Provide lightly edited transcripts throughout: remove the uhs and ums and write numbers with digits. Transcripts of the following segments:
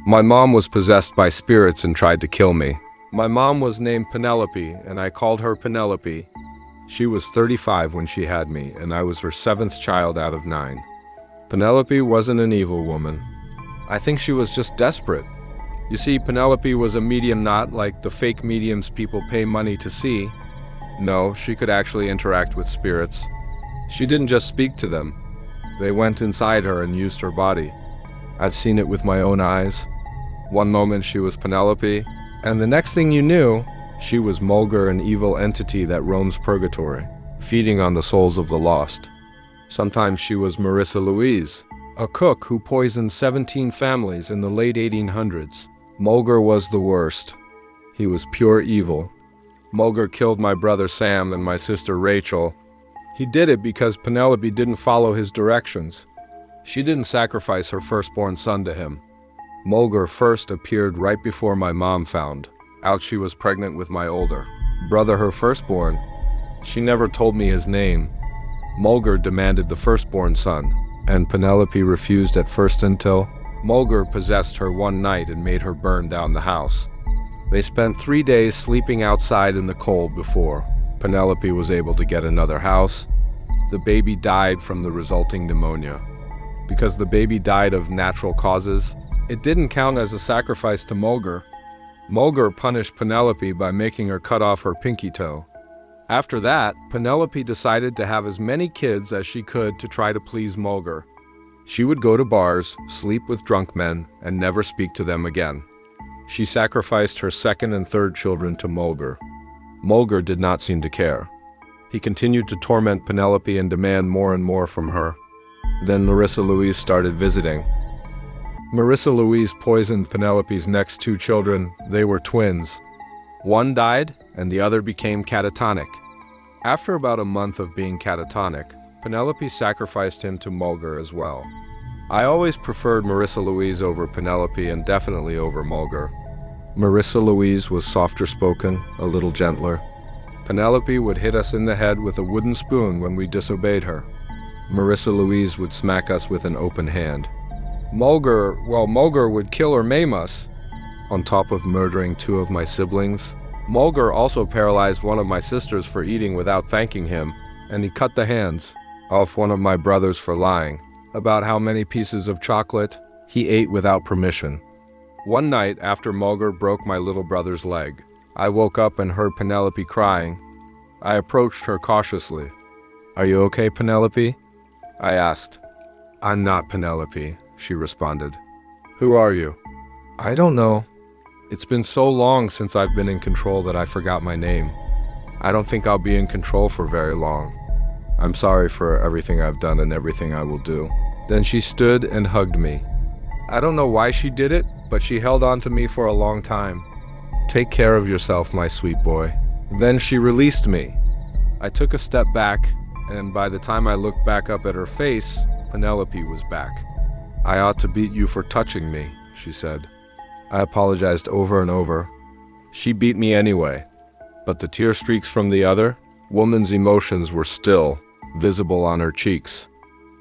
My mom was possessed by spirits and tried to kill me. My mom was named Penelope, and I called her Penelope. She was 35 when she had me, and I was her 7th child out of 9. Penelope wasn't an evil woman. I think she was just desperate. You see, Penelope was a medium, not like the fake mediums people pay money to see. No, she could actually interact with spirits. She didn't just speak to them. They went inside her and used her body. I've seen it with my own eyes. One moment she was Penelope, and the next thing you knew, she was Mulgar, an evil entity that roams purgatory, feeding on the souls of the lost. Sometimes she was Marissa Louise, a cook who poisoned 17 families in the late 1800s. Mulgar was the worst. He was pure evil. Mulgar killed my brother Sam and my sister Rachel. He did it because Penelope didn't follow his directions. She didn't sacrifice her firstborn son to him. Mulgar first appeared right before my mom found out she was pregnant with my older brother, her firstborn. She never told me his name. Mulgar demanded the firstborn son, and Penelope refused at first until Mulgar possessed her one night and made her burn down the house. They spent 3 days sleeping outside in the cold before Penelope was able to get another house. The baby died from the resulting pneumonia. Because the baby died of natural causes, it didn't count as a sacrifice to Mulgar. Mulgar punished Penelope by making her cut off her pinky toe. After that, Penelope decided to have as many kids as she could to try to please Mulgar. She would go to bars, sleep with drunk men, and never speak to them again. She sacrificed her second and third children to Mulgar. Mulgar did not seem to care. He continued to torment Penelope and demand more and more from her. Then Marissa Louise started visiting. Marissa Louise poisoned Penelope's next 2 children. They were twins. One died, and the other became catatonic. After about a month of being catatonic, Penelope sacrificed him to Mulgar as well. I always preferred Marissa Louise over Penelope and definitely over Mulgar. Marissa Louise was softer spoken, a little gentler. Penelope would hit us in the head with a wooden spoon when we disobeyed her. Marissa Louise would smack us with an open hand. Mulgar would kill or maim us. On top of murdering 2 of my siblings, Mulgar also paralyzed one of my sisters for eating without thanking him, and he cut the hands off one of my brothers for lying about how many pieces of chocolate he ate without permission. One night after Mulgar broke my little brother's leg, I woke up and heard Penelope crying. I approached her cautiously. "Are you okay, Penelope?" I asked. "I'm not Penelope," she responded. "Who are you?" "I don't know. It's been so long since I've been in control that I forgot my name. I don't think I'll be in control for very long. I'm sorry for everything I've done and everything I will do." Then she stood and hugged me. I don't know why she did it, but she held on to me for a long time. "Take care of yourself, my sweet boy." Then she released me. I took a step back, and by the time I looked back up at her face, Penelope was back. "I ought to beat you for touching me," she said. I apologized over and over. She beat me anyway, but the tear streaks from the other woman's emotions were still visible on her cheeks.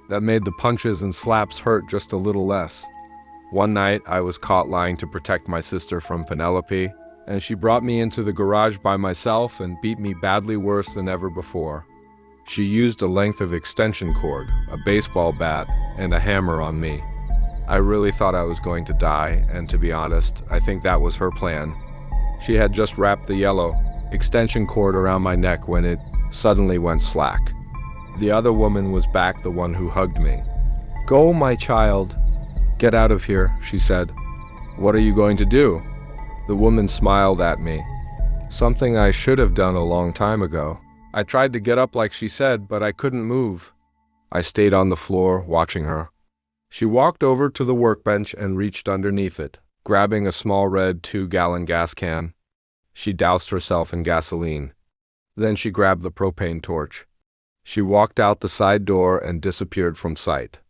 That made the punches and slaps hurt just a little less. One night, I was caught lying to protect my sister from Penelope, and she brought me into the garage by myself and beat me badly worse than ever before. She used a length of extension cord, a baseball bat, and a hammer on me. I really thought I was going to die, and to be honest, I think that was her plan. She had just wrapped the yellow extension cord around my neck when it suddenly went slack. The other woman was back, the one who hugged me. "Go, my child. Get out of here," she said. "What are you going to do?" The woman smiled at me. Something I should have done a long time ago. I tried to get up like she said, but I couldn't move. I stayed on the floor, watching her. She walked over to the workbench and reached underneath it, grabbing a small red 2-gallon gas can. She doused herself in gasoline. Then she grabbed the propane torch. She walked out the side door and disappeared from sight.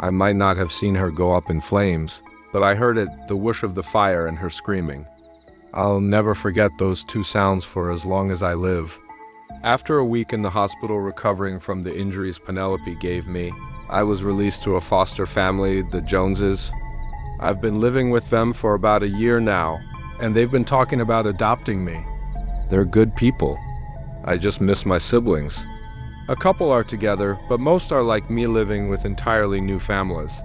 I might not have seen her go up in flames, but I heard it, the whoosh of the fire and her screaming. I'll never forget those 2 sounds for as long as I live. After a week in the hospital recovering from the injuries Penelope gave me, I was released to a foster family, the Joneses. I've been living with them for about a year now, and they've been talking about adopting me. They're good people. I just miss my siblings. A couple are together, but most are like me, living with entirely new families.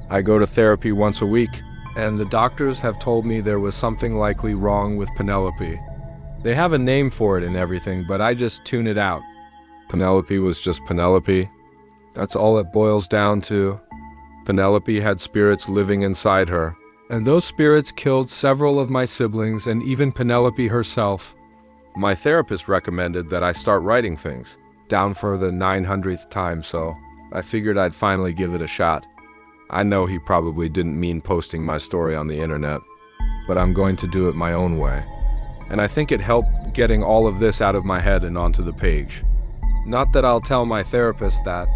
I go to therapy once a week, and the doctors have told me there was something likely wrong with Penelope. They have a name for it and everything, but I just tune it out. Penelope was just Penelope. That's all it boils down to. Penelope had spirits living inside her, and those spirits killed several of my siblings and even Penelope herself. My therapist recommended that I start writing things, down for the 900th time, so I figured I'd finally give it a shot. I know he probably didn't mean posting my story on the internet, but I'm going to do it my own way. And I think it helped getting all of this out of my head and onto the page. Not that I'll tell my therapist that,